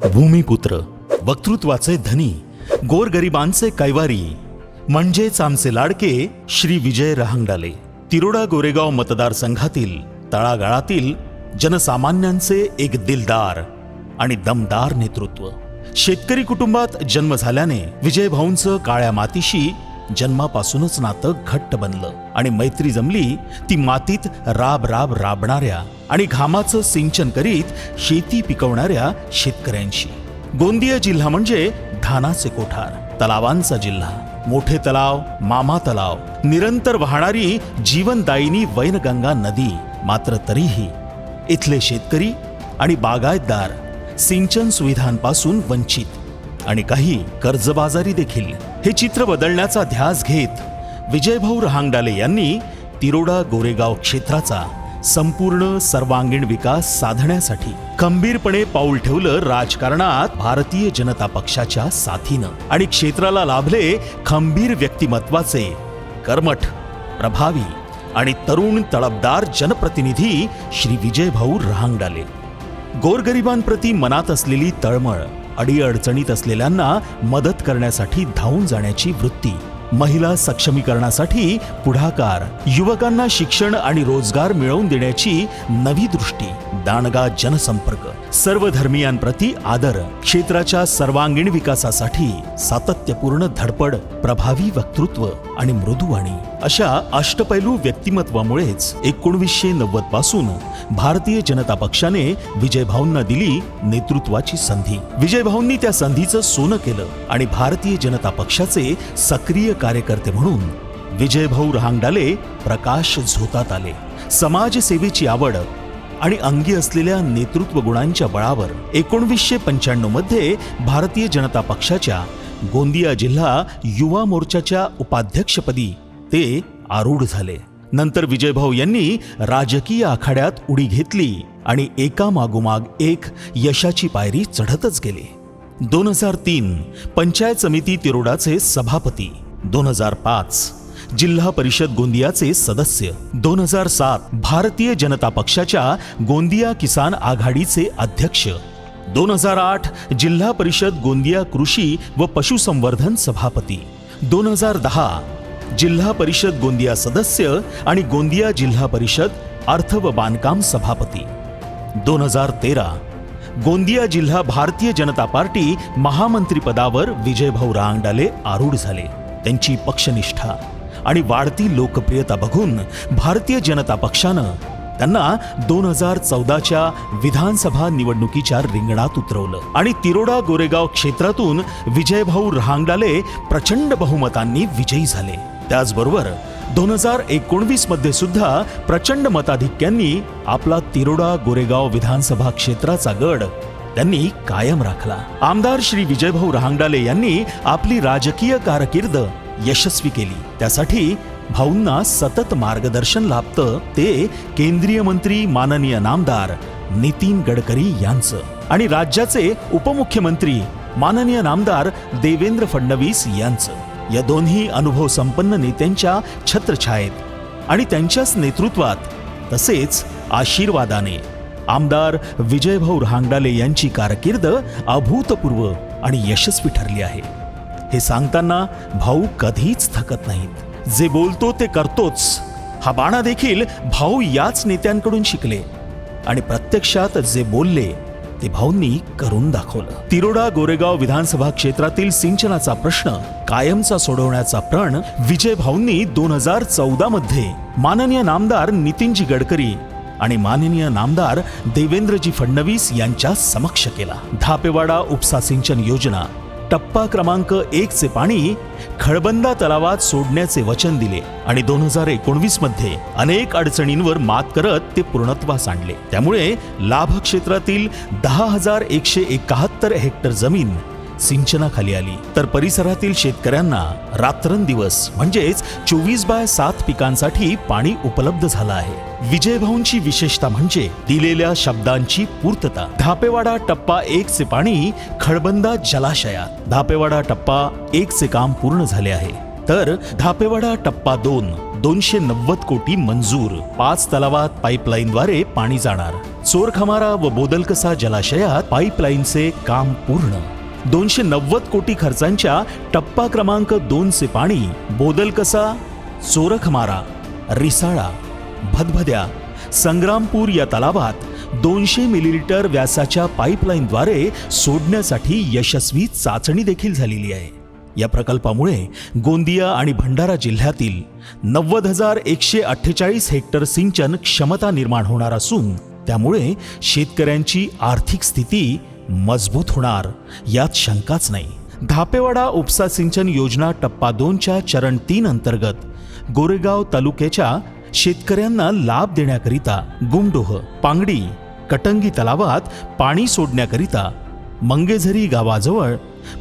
भूमिपुत्र, वक्तृत्वाचे धनी, गोरगरिबांचे कैवारी म्हणजेच आमचे लाडके श्री विजय रहांगडाले. तिरोडा गोरेगाव मतदारसंघातील तळागाळातील जनसामान्यांचे एक दिलदार आणि दमदार नेतृत्व. शेतकरी कुटुंबात जन्म झाल्याने विजय भाऊंचं काळ्या मातीशी जन्मापासूनच नातं घट्ट बनलं आणि मैत्री जमली ती मातीत राब राब राबणाऱ्या आणि घामाचं सिंचन करीत शेती पिकवणाऱ्या शेतकऱ्यांशी. गोंदिया जिल्हा म्हणजे धानाचे कोठार, तलावांचा जिल्हा. मोठे तलाव, मामा तलाव, निरंतर वाहणारी जीवनदायिनी वैनगंगा नदी. मात्र तरीही इथले शेतकरी आणि बागायतदार सिंचन सुविधांपासून वंचित आणि काही कर्जबाजारी देखील. हे चित्र बदलण्याचा ध्यास घेत विजयभाऊ रहांगडाले यांनी तिरोडा गोरेगाव क्षेत्राचा संपूर्ण सर्वांगीण विकास साधण्यासाठी खंबीरपणे पाऊल ठेवलं. राजकारणात भारतीय जनता पक्षाच्या साथीनं आणि क्षेत्राला लाभले खंबीर व्यक्तिमत्वाचे कर्मठ, प्रभावी आणि तरुण तळपदार जनप्रतिनिधी श्री विजयभाऊ रहांगडाले. गोरगरिबांप्रती मनात असलेली तळमळ, अडीअडचणीत असलेल्यांना मदत करण्यासाठी धावून जाण्याची वृत्ती, महिला सक्षमीकरणासाठी पुढाकार, युवकांना शिक्षण आणि रोजगार मिळवून देण्याची नवी दृष्टी, दांडगा जनसंपर्क, सर्व धर्मियांप्रती आदर, क्षेत्राच्या सर्वांगीण विकासासाठी सातत्यपूर्ण धडपड, प्रभावी वक्तृत्व आणि मृदुवाणी अशा अष्टपैलू व्यक्तिमत्वामुळेच 1990 पासून भारतीय जनता पक्षाने विजयभाऊंना दिली नेतृत्वाची संधी. विजयभाऊंनी त्या संधीचं सोनं केलं आणि भारतीय जनता पक्षाचे सक्रिय कार्यकर्ते म्हणून विजयभाऊ रहांगडाले प्रकाश झोतात आले. समाजसेवेची आवड आणि अंगी असलेल्या नेतृत्व गुणांच्या बळावर 1995 मध्ये भारतीय जनता पक्षाच्या गोंदिया जिल्हा युवा मोर्चाच्या उपाध्यक्षपदी ते आरूढ झाले. नंतर विजयभाऊ यांनी राजकीय आखाड्यात उडी घेतली आणि एकामागोमाग एक यशाची पायरी चढतच गेले. 2003 पंचायत समिती तिरोडाचे सभापती, 2005 जिल्हा परिषद गोंदियाचे सदस्य, 2007 भारतीय जनता पक्षाच्या गोंदिया किसान आघाडीचे अध्यक्ष, 2008 जिल्हा परिषद गोंदिया कृषी व पशुसंवर्धन सभापती, 2010 जिल्हा परिषद गोंदिया सदस्य आणि गोंदिया जिल्हा परिषद अर्थ व बांधकाम सभापती, 2013 गोंदिया जिल्हा भारतीय जनता पार्टी महामंत्री पदावर विजयभाऊ रहांगडाले आरूढ झाले. त्यांची पक्षनिष्ठा आणि वाढती लोकप्रियता बघून भारतीय जनता पक्षानं त्यांना 2014च्या विधानसभा निवडणुकीच्या रिंगणात उतरवलं आणि तिरोडा गोरेगाव क्षेत्रातून विजयभाऊ रहांगडाले प्रचंड बहुमतांनी विजयी झाले. त्याचबरोबर 2019 मध्ये सुद्धा प्रचंड मताधिक्यांनी आपला तिरोडा गोरेगाव विधानसभा क्षेत्राचा गड त्यांनी कायम राखला. आमदार श्री विजयभाऊ रहांगडाले यांनी आपली राजकीय कारकीर्द यशस्वी केली. त्यासाठी भाऊंना सतत मार्गदर्शन लाभतं ते केंद्रीय मंत्री माननीय नामदार नितीन गडकरी यांचं आणि राज्याचे उपमुख्यमंत्री माननीय नामदार देवेंद्र फडणवीस यांचं. या दोन्ही अनुभव संपन्न नेत्यांच्या छत्रछायेत आणि त्यांच्याच नेतृत्वात तसेच आशीर्वादाने आमदार विजयभाऊ रहांगडाले यांची कारकीर्द अभूतपूर्व आणि यशस्वी ठरली आहे. हे सांगताना भाऊ कधीच थकत नाहीत. जे बोलतो ते करतोच हा बाणा देखील भाऊ याच नेत्यांकडून शिकले आणि प्रत्यक्षात जे बोलले ते भाऊंनी करून दाखवलं. तिरोडा गोरेगाव विधानसभा क्षेत्रातील सिंचनाचा प्रश्न कायमचा सोडवण्याचा प्रण विजयभाऊंनी 2014 मध्ये माननीय नामदार नितीनजी गडकरी आणि माननीय नामदार देवेंद्रजी फडणवीस यांच्या समक्ष केला. धापेवाडा उपसा सिंचन योजना टप्पा क्रमांक 1 चे पाणी खळबंदा तलावात सोडण्याचे वचन दिले आणि 2019 मध्ये अनेक अडचणींवर मात करत ते पूर्णत्वास आणले. त्यामुळे लाभ क्षेत्रातील 10,171 हेक्टर जमीन सिंचनाखाली आली, तर परिसरातील शेतकऱ्यांना रात्रंदिवस म्हणजेच 24/7 पिकांसाठी पाणी उपलब्ध झालं आहे. विजयभाऊंची विशेषता म्हणजे दिलेल्या शब्दांची पूर्तता. धापेवाडा टप्पा 1 चे पाणी खळबंदा जलाशयात, धापेवाडा टप्पा 1 चे काम पूर्ण झाले आहे, तर धापेवाडा टप्पा 2 290 कोटी मंजूर. 5 तलावात पाईपलाईनद्वारे पाणी जाणार. चोरखमारा व बोदलकसा जलाशयात पाईपलाईनचे काम पूर्ण. 290 कोटी खर्चांच्या टप्पा क्रमांक 2 चे पाणी बोदलकसा, चोरखमारा, रिसाळा, भदभद्या, संग्रामपूर या तलावात 200 मिलीलीटर व्यासाच्या पाईपलाईनद्वारे सोडण्यासाठी यशस्वी चाचणी देखील झालेली आहे. या प्रकल्पामुळे गोंदिया आणि भंडारा जिल्ह्यातील 90,148 हेक्टर सिंचन क्षमता निर्माण होणार असून त्यामुळे शेतकऱ्यांची आर्थिक स्थिती मजबूत होणार यात शंकाच नाही. धापेवाडा उपसा सिंचन योजना टप्पा 2च्या चरण 3 अंतर्गत गोरेगाव तालुक्याच्या शेतकऱ्यांना लाभ देण्याकरिता गुमडोह, पांगडी, कटंगी तलावात पाणी सोडण्याकरिता मंगेझरी गावाजवळ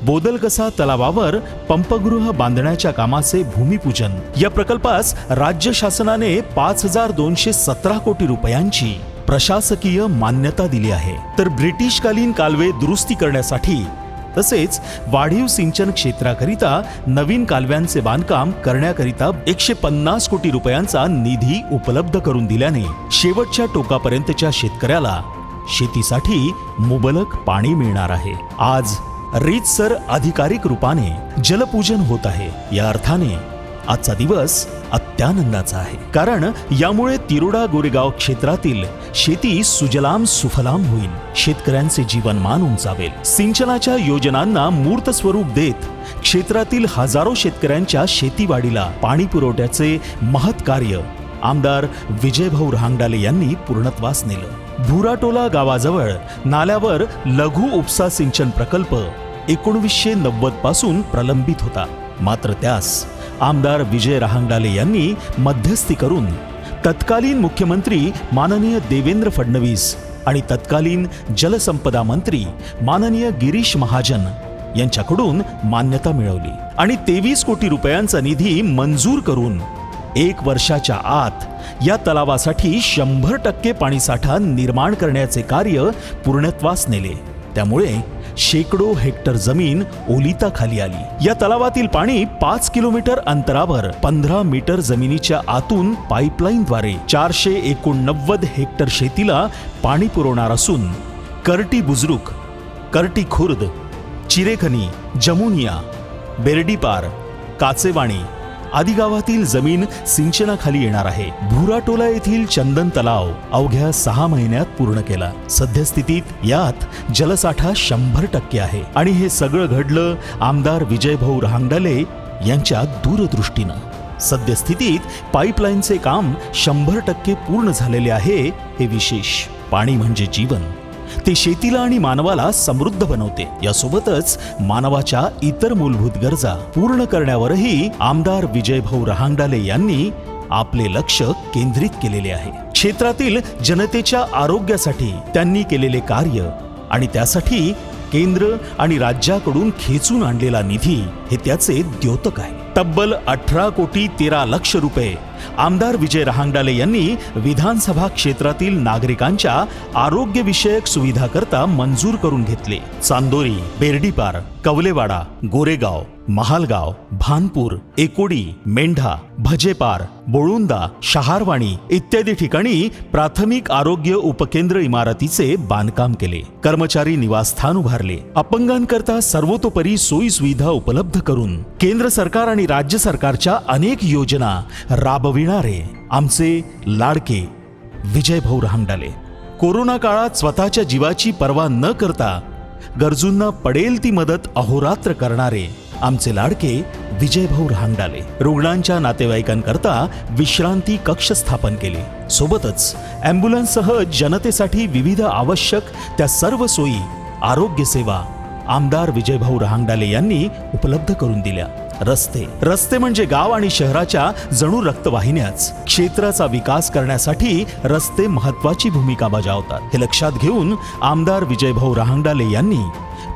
बोदलकसा तलावावर पंपगृह बांधण्याच्या कामाचे भूमिपूजन. या प्रकल्पास राज्य शासनाने 5,217 कोटी रुपयांची प्रशासकीय मान्यता दिली आहे. तर ब्रिटिशकालीन कालवे दुरुस्ती करण्यासाठी तसेच वाढीव सिंचन क्षेत्राकरिता नवीन कालव्यांचे बांधकाम करण्याकरिता 150 कोटी रुपयांचा निधी उपलब्ध करून दिल्याने शेवटच्या टोकापर्यंतच्या शेतकऱ्याला शेतीसाठी मुबलक पाणी मिळणार आहे. आज रीतसर अधिकारिक रूपाने जलपूजन होत आहे. या अर्थाने आजचा दिवस अत्यानंदाचा आहे, कारण यामुळे तिरोडा गोरेगाव क्षेत्रातील शेती सुजलाम सुफलाम होईल. शेतकऱ्यांचे जीवनमान उंचावेल. सिंचनाच्या योजनांना मूर्त स्वरूप देत क्षेत्रातील हजारो शेतकऱ्यांच्या शेतीवाडीला पाणी पुरवठ्याचे महत् कार्य आमदार विजयभाऊ रहांगडाले यांनी पूर्णत्वास नेलं. भुराटोला गावाजवळ नाल्यावर लघु उपसा सिंचन प्रकल्प 1990 पासून प्रलंबित होता. मात्र त्यास आमदार विजय रहांगडाले यांनी मध्यस्थी करून तत्कालीन मुख्यमंत्री माननीय देवेंद्र फडणवीस आणि तत्कालीन जलसंपदा मंत्री माननीय गिरीश महाजन यांच्याकडून मान्यता मिळवली आणि 23 कोटी रुपयांचा निधी मंजूर करून 1 वर्षाच्या आत या तलावासाठी 100% पाणीसाठा निर्माण करण्याचे कार्य पूर्णत्वास नेले. त्यामुळे शेकडो हेक्टर जमीन ओलिताखाली आली. या तलावातील पाणी 5 किलोमीटर अंतरावर 15 मीटर जमिनीच्या आतून पाईपलाईनद्वारे 489 हेक्टर शेतीला पाणी पुरवणार असून करटी बुजुर्ग, करटी खुर्द, चिरेखनी, जमुनिया, बेर्डीपार, काचेवाणी आदी गावातील जमीन सिंचनाखाली येणार आहे. भुराटोला येथील चंदन तलाव अवघ्या 6 महिन्यात पूर्ण केला. सद्यस्थितीत यात जलसाठा 100% आहे आणि हे सगळं घडलं आमदार विजयभाऊ रहांगडाले यांच्या दूरदृष्टीनं. सद्यस्थितीत पाईपलाईनचे काम 100% पूर्ण झालेले आहे. हे विशेष. पाणी म्हणजे जीवन. ते शेतीला आणि मानवाला समृद्ध बनवते. यासोबतच मानवाच्या इतर मूलभूत गरजा पूर्ण करण्यावरही आमदार विजयभाऊ रहांगडाले यांनी आपले लक्ष केंद्रित केलेले आहे. क्षेत्रातील जनतेच्या आरोग्यासाठी त्यांनी केलेले कार्य आणि त्यासाठी केंद्र आणि राज्याकडून खेचून आणलेला निधी हे त्याचे द्योतक आहे. तब्बल 18 कोटी 13 लक्ष रुपये आमदार विजय रहांगडाले यांनी विधानसभा क्षेत्रातील नागरिकांच्या आरोग्यविषयक सुविधाकरता मंजूर करून घेतले. चांदोरी, बेर्डीपार, कवलेवाडा, गोरेगाव, महालगाव, भानपूर, एकोडी, मेंढा, भजेपार, बोळुंदा, शहारवाणी इत्यादी ठिकाणी प्राथमिक आरोग्य उपकेंद्र इमारतीचे बांधकाम केले. कर्मचारी निवासस्थान उभारले. अपंगांकरता सर्वतोपरी सोयी सुविधा उपलब्ध करून केंद्र सरकार आणि राज्य सरकारच्या अनेक योजना राबविणारे आमचे लाडके विजयभाऊ रहांगडाले कोरोना काळात स्वतःच्या जीवाची पर्वा न करता गरजूंना पडेल ती मदत अहोरात्र करणारे आमचे लाडके विजयभाऊ रहांगडाले रुग्णांच्या नातेवाईकांकरता विश्रांती कक्ष स्थापन केले. सोबतच ॲम्ब्युलन्ससह जनतेसाठी विविध आवश्यक त्या सर्व सोयी आरोग्य सेवा आमदार विजयभाऊ रहांगडाले यांनी उपलब्ध करून दिल्या. रस्ते म्हणजे गाव आणि शहराच्या जणू रक्तवाहिन्याच. क्षेत्राचा विकास करण्यासाठी रस्ते महत्वाची भूमिका बजावतात. हे लक्षात घेऊन आमदार विजयभाऊ रहांगडाले यांनी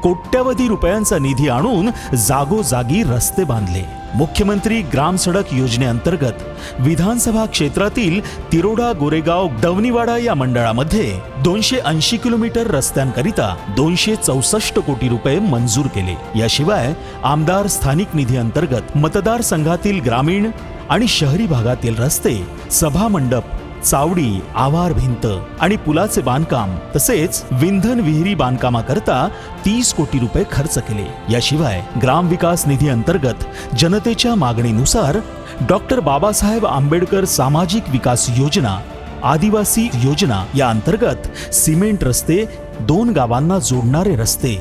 कोट्यवधी रुपयांचा निधी आणून जागोजागी रस्ते बांधले. मुख्यमंत्री ग्राम सडक योजनेअंतर्गत विधानसभा क्षेत्रातील तिरोडा, गोरेगाव, दवनीवाडा या मंडळामध्ये 280 किलोमीटर रस्त्यांकरिता 264 कोटी रुपये मंजूर केले. याशिवाय आमदार स्थानिक निधी अंतर्गत मतदारसंघातील ग्रामीण आणि शहरी भागातील रस्ते, सभा मंडप, चावडी, आवार भिंत आणि पुलाचे बांधकाम तसेच विंधन विहिरी बांधकामाकरता 30 कोटी रुपये खर्च केले. याशिवाय ग्राम विकास निधी अंतर्गत जनतेच्या मागणीनुसार डॉक्टर बाबासाहेब आंबेडकर सामाजिक विकास योजना, आदिवासी योजना या अंतर्गत सिमेंट रस्ते, 2 गावांना जोडणारे रस्ते,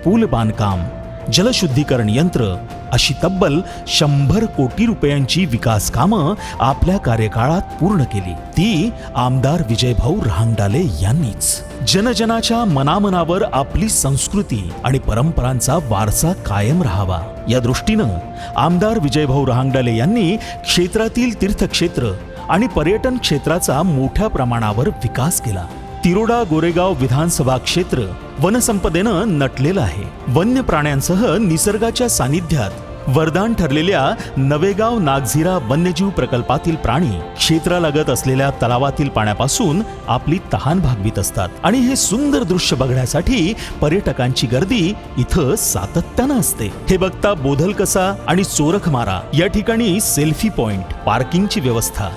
पूल बांधकाम, जलशुद्धीकरण यंत्र अशी तब्बल 100 कोटी रुपयांची विकास कामं आपल्या कार्यकाळात पूर्ण केली. ती आमदार विजयभाऊ रहांगडाले यांनीच. जनजनाच्या मनामनावर आपली संस्कृती आणि परंपरांचा वारसा कायम राहावा या दृष्टीनं आमदार विजयभाऊ रहांगडाले यांनी क्षेत्रातील तीर्थक्षेत्र आणि पर्यटन क्षेत्राचा मोठ्या प्रमाणावर विकास केला. तिरोडा गोरेगाव विधानसभा क्षेत्र वनसंपदेनं नटलेलं आहे. वन्य प्राण्यांसह निसर्गाच्या सानिध्यात वरदान ठरलेल्या नवेगाव नागझिरा वन्यजीव प्रकल्पातील प्राणी क्षेत्रालगत असलेल्या तलावातील पाण्यापासून आपली तहान भागवीत असतात आणि हे सुंदर दृश्य बघण्यासाठी पर्यटकांची गर्दी इथं सातत्यानं असते. हे बघता बोधलकसा आणि चोरखमारा या ठिकाणी सेल्फी पॉइंट, पार्किंगची व्यवस्था,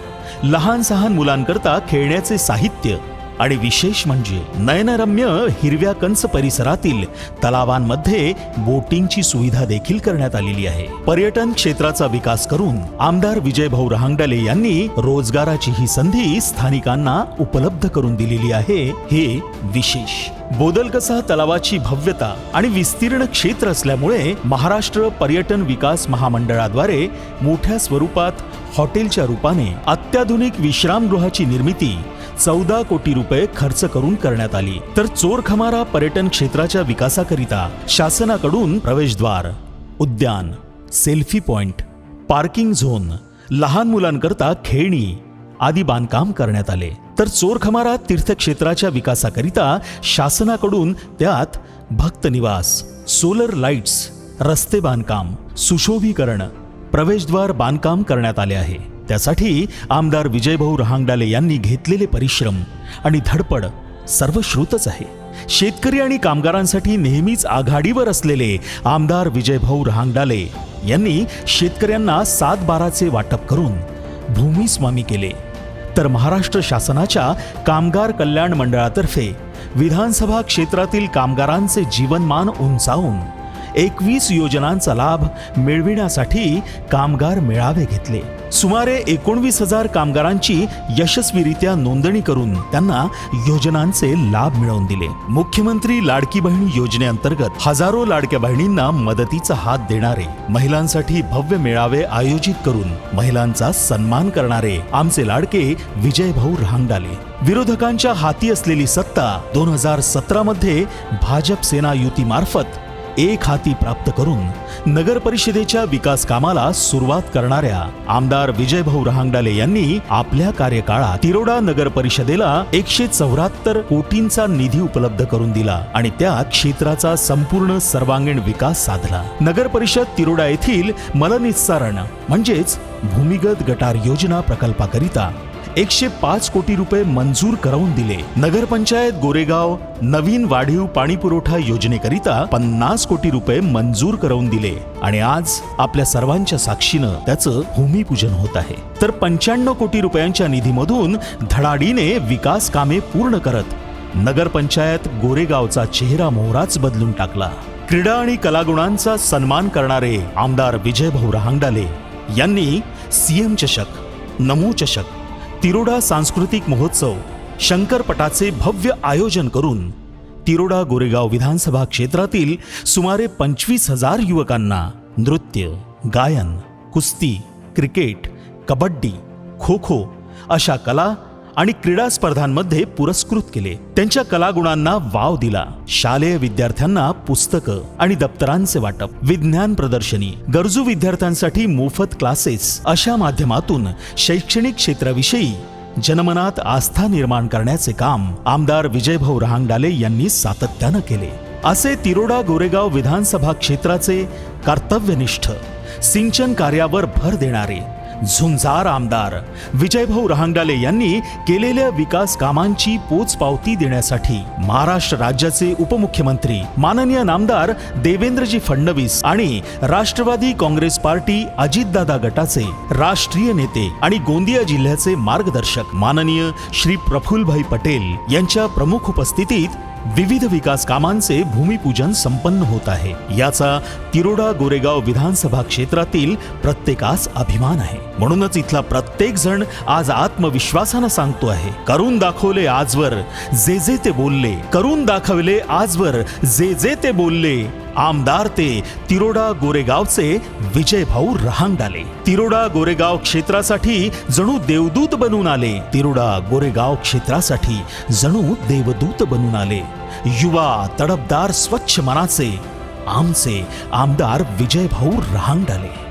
लहान सहान मुलांकरता खेळण्याचे साहित्य आणि विशेष म्हणजे नयनरम्य हिरव्या कंच परिसरातील तलावांमध्ये बोटिंगची सुविधा देखील करण्यात आलेली आहे. पर्यटन क्षेत्राचा विकास करून आमदार विजयभाऊ रहांगडाले यांनी रोजगाराची ही संधी स्थानिकांना उपलब्ध करून दिलेली आहे. हे विशेष. बोदलकसा तलावाची भव्यता आणि विस्तीर्ण क्षेत्र असल्यामुळे महाराष्ट्र पर्यटन विकास महामंडळाद्वारे मोठ्या स्वरूपात हॉटेलच्या रूपाने अत्याधुनिक विश्रामगृहाची निर्मिती 14 कोटी रुपये खर्च करून करण्यात आली. तर चोरखमारा पर्यटन क्षेत्राच्या विकासाकरिता शासनाकडून प्रवेशद्वार, उद्यान, सेल्फी पॉइंट, पार्किंग झोन, लहान मुलांकरता खेळणी आदी बांधकाम करण्यात आले. तर चोरखमारा तीर्थक्षेत्राच्या विकासाकरिता शासनाकडून त्यात भक्त निवास, सोलर लाईट्स, रस्ते बांधकाम, सुशोभीकरण, प्रवेशद्वार बांधकाम करण्यात आले आहे. त्यासाठी आमदार विजयभाऊ रहांगडाले यांनी घेतलेले परिश्रम आणि धडपड सर्वश्रुतच आहे. शेतकरी आणि कामगारांसाठी नेहमीच आघाडीवर असलेले आमदार विजयभाऊ रहांगडाले यांनी शेतकऱ्यांना 7/12चे वाटप करून भूमिस्वामी केले. तर महाराष्ट्र शासनाच्या कामगार कल्याण मंडळातर्फे विधानसभा क्षेत्रातील कामगारांचे जीवनमान उंचावून 21 योजनांचा लाभ मिळविण्यासाठी कामगार मेळावे घेतले. सुमारे 19,000 कामगारांची यशस्वीरित्या नोंदणी करून त्यांना योजनांचे लाभ मिळवून दिले. मुख्यमंत्री लाडकी बहीण योजनेअंतर्गत हजारो लाडक्या बहिणींना मदतीचा हात देणारे, महिलांसाठी भव्य मेळावे आयोजित करून महिलांचा सन्मान करणारे आमचे लाडके विजयभाऊ रहांगडाले. विरोधकांच्या हाती असलेली सत्ता 2017 मध्ये भाजप सेना युतीमार्फत एक हाती प्राप्त करून नगर परिषदेच्या विकास कामाला सुरुवात करणाऱ्या आमदार विजयभाऊ रहांगडाले यांनी आपल्या कार्यकाळात तिरोडा नगर परिषदेला 174 कोटींचा निधी उपलब्ध करून दिला आणि त्या क्षेत्राचा संपूर्ण सर्वांगीण विकास साधला. नगर परिषद तिरोडा येथील मलनिस्सारण म्हणजेच भूमिगत गटार योजना प्रकल्पाकरिता 105 कोटी रुपये मंजूर करवून दिले. नगरपंचायत गोरेगाव नवीन वाढीव पाणी पुरवठा योजनेकरिता 50 कोटी रुपये मंजूर करवून दिले आणि आज आपल्या सर्वांच्या साक्षीनं त्याचं भूमिपूजन होत आहे. तर 95 कोटी रुपयांच्या निधीमधून धडाडीने विकास कामे पूर्ण करत नगरपंचायत गोरेगावचा चेहरा मोहराच बदलून टाकला. क्रीडा आणि कलागुणांचा सन्मान करणारे आमदार विजयभाऊ रहांगडाले यांनी सीएम चषक, नमो चषक, तिरोडा सांस्कृतिक महोत्सव, शंकरपटाचे भव्य आयोजन करून तिरोडा गोरेगाव विधानसभा क्षेत्रातील सुमारे 25,000 युवकांना नृत्य, गायन, कुस्ती, क्रिकेट, कबड्डी, खो खो अशा कला आणि क्रीडा स्पर्धांमध्ये पुरस्कृत केले. त्यांच्या कलागुणांना वाव दिला. शालेय विद्यार्थ्यांना पुस्तकं आणि दप्तरांचे वाटप, विज्ञान प्रदर्शनी, गरजू विद्यार्थ्यांसाठी मोफत क्लासेस अशा माध्यमातून शैक्षणिक क्षेत्राविषयी जनमनात आस्था निर्माण करण्याचे काम आमदार विजयभाऊ रहांगडाले यांनी सातत्यानं केले. असे तिरोडा गोरेगाव विधानसभा क्षेत्राचे कर्तव्यनिष्ठ, सिंचन कार्यावर भर देणारे, झुंजार आमदार विजयभाऊ रहांगडाले यांनी केलेल्या विकास कामांची पोचपावती देण्यासाठी महाराष्ट्र राज्याचे उपमुख्यमंत्री माननीय नामदार देवेंद्रजी फडणवीस आणि राष्ट्रवादी काँग्रेस पार्टी अजितदादा गटाचे राष्ट्रीय नेते आणि गोंदिया जिल्ह्याचे मार्गदर्शक माननीय श्री प्रफुल्लभाई पटेल यांच्या प्रमुख उपस्थितीत विविध विकास कामांचे भूमिपूजन संपन्न होत आहे। याचा तिरोडा गोरेगाव विधानसभा क्षेत्रातील प्रत्येकास अभिमान आहे। म्हणूनच इथला प्रत्येक जण आज आत्मविश्वासाने सांगतो आहे, करून दाखवले आजवर जे जे ते बोलले, करून दाखवले आजवर जे जे ते बोलले, आमदार ते तिरोडा गोरेगावचे विजयभाऊ रहांगडाले। तिरोडा गोरेगाव क्षेत्रासाठी जणू देवदूत बनून आले, तिरोडा गोरेगाव क्षेत्रासाठी जणू देवदूत बनून आले। युवा तडफदार स्वच्छ मनाचे आमचे आमदार विजयभाऊ रहांगडाले।